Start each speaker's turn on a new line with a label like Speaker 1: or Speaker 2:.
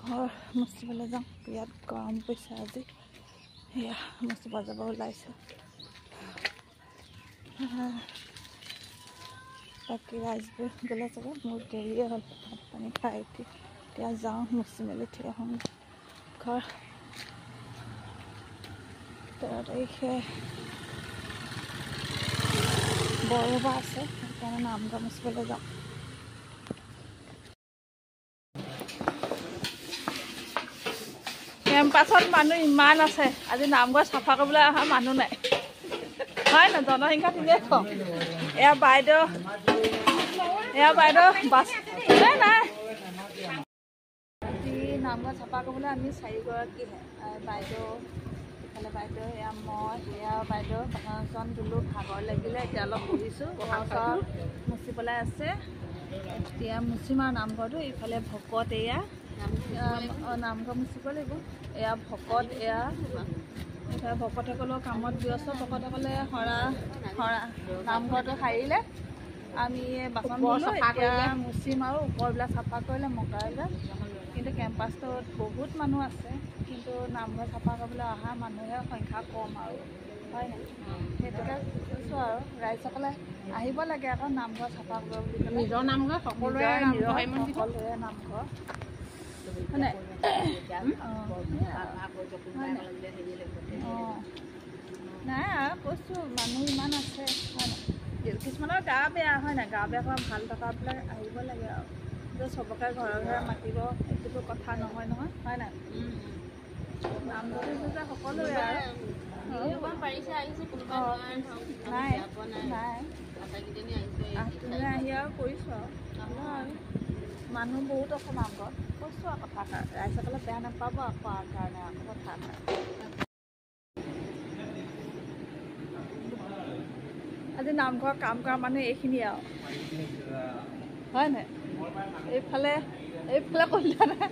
Speaker 1: ঘৰ মুচিবলৈ যাওঁ বিৰাট গৰম পৰিছে আজি সেয়া মুচিব যাব ওলাইছোঁ বাকী ৰাইজবোৰ গ'লে চাগে মোৰ দেৰিয়ে হ'ল ভাত পানী খাই উঠি এতিয়া যাওঁ মুচি মেলি থৈ আহোঁ ঘৰ 13 তাৰিখে বৰসভা আছে সেইকাৰণে নামঘৰ মুচিবলৈ যাওঁ কেম্পাছত মানুহ ইমান আছে আজি নামঘৰ চাফা কৰিবলৈ অহা মানুহ নাই হয় না জনসংখ্যা ঠিকেই কম এয়া বাইদেউ বাছ নাই নাই আজি নামঘৰ চাফা কৰিবলৈ আমি 4গৰাকীহে বাইদেউ ইফালে বাইদেউ এয়া মই এয়া বাইদেউ জন দিলোঁ ভাগৰ লাগিলে এতিয়া অলপ বহিছোঁ ঘৰ মুচি পেলাই আছে এতিয়া মুচিম আৰু নামঘৰটো ইফালে ভকত এয়া নামঘৰ মুচিব লাগিব এয়া ভকত এয়া এতিয়া ভকতসকলৰ কামত ব্যস্ত ভকতসকলে সৰা নামঘৰটো সাৰিলে আমি বাচন এতিয়া মুচিম আৰু ওপৰবিলাক চাফা কৰিলে মকাৰিলে কিন্তু কেম্পাছটোত বহুত মানুহ আছে কিন্তু নামঘৰ চাফা কৰিবলৈ অহা মানুহে সংখ্যা কম আৰু হয় নাই সেইটোকে কৈছোঁ আৰু ৰাইজসকলে আহিব লাগে আকৌ নামঘৰ চাফা কৰিব বুলি ক'লে নিজৰ নামঘৰ সকলোৰে নামঘৰ হয় নাই নাই কৈছোঁ মানুহ ইমান আছে হয় নাই কিছুমানৰ গা বেয়া হয় নাই গা বেয়া কৰা ভাল টকাবিলাক আহিব লাগে আৰু চবকে ঘৰে ঘৰে মাতিব এইটোতো কথা নহয় হয় নাই নামঘৰটো যে সকলোৰে আৰু নাই আহি আৰু কৰিছোঁ আৰু মানুহ বহুত আছে নামঘৰত কৈছোঁ আৰু কথা ৰাইজসকলে বেয়া নাপাব আকৌ কাৰণে আকৌ কথা আজি নামঘৰত কাম কৰা মানুহ এইখিনিয়ে আৰু হয় নাই এইফালে কৰিলে নাই